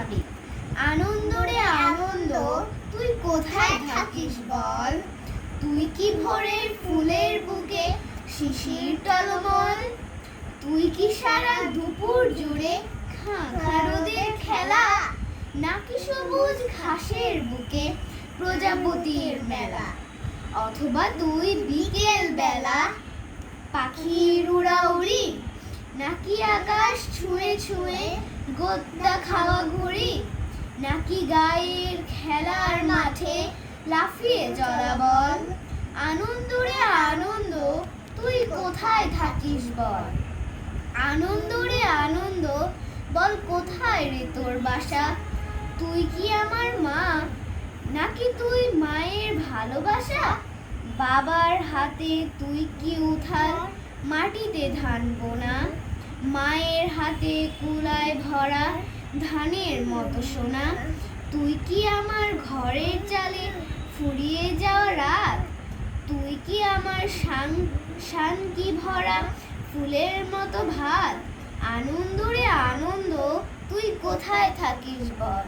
ভাবি। আনন্দ রে আনন্দ, তুই কোথায় থাকিস বল? তুই কি ভোরের ফুলের বুকে শিশির টলমল? তুই কি সারা দুপুর জুড়ে খাঁ রোদের খেলা, নাকি সবুজ ঘাসের বুকে প্রজাপতির মেলা? অথবা তুই বিকেল বেলা পাখির উড়াউড়ি, নাকি আকাশ ছুঁয়ে ছুঁয়ে গোদ্দা খাওয়া ঘুড়ি, নাকি গায়ের খেলার মাঠে লাফিয়ে চলা বল? আনন্দ রে আনন্দ, তুই কোথায় থাকিস বল? আনন্দ রে আনন্দ, বল কোথায় রে তোর বাসা? তুই কি আমার মা, নাকি তুই মায়ের ভালোবাসা? বাবার হাতে তুই কি উথাল মাটিতে ধান বোনা? মায়ের হাতে কুলায় ভরা ধানের মতো সোনা? তুই কি আমার ঘরের চালে ফুরিয়ে যাওয়া রাত? তুই কি আমার শান্তি ভরা ফুলের মতো ভাত? আনন্দ রে আনন্দ, তুই কোথায় থাকিস বল?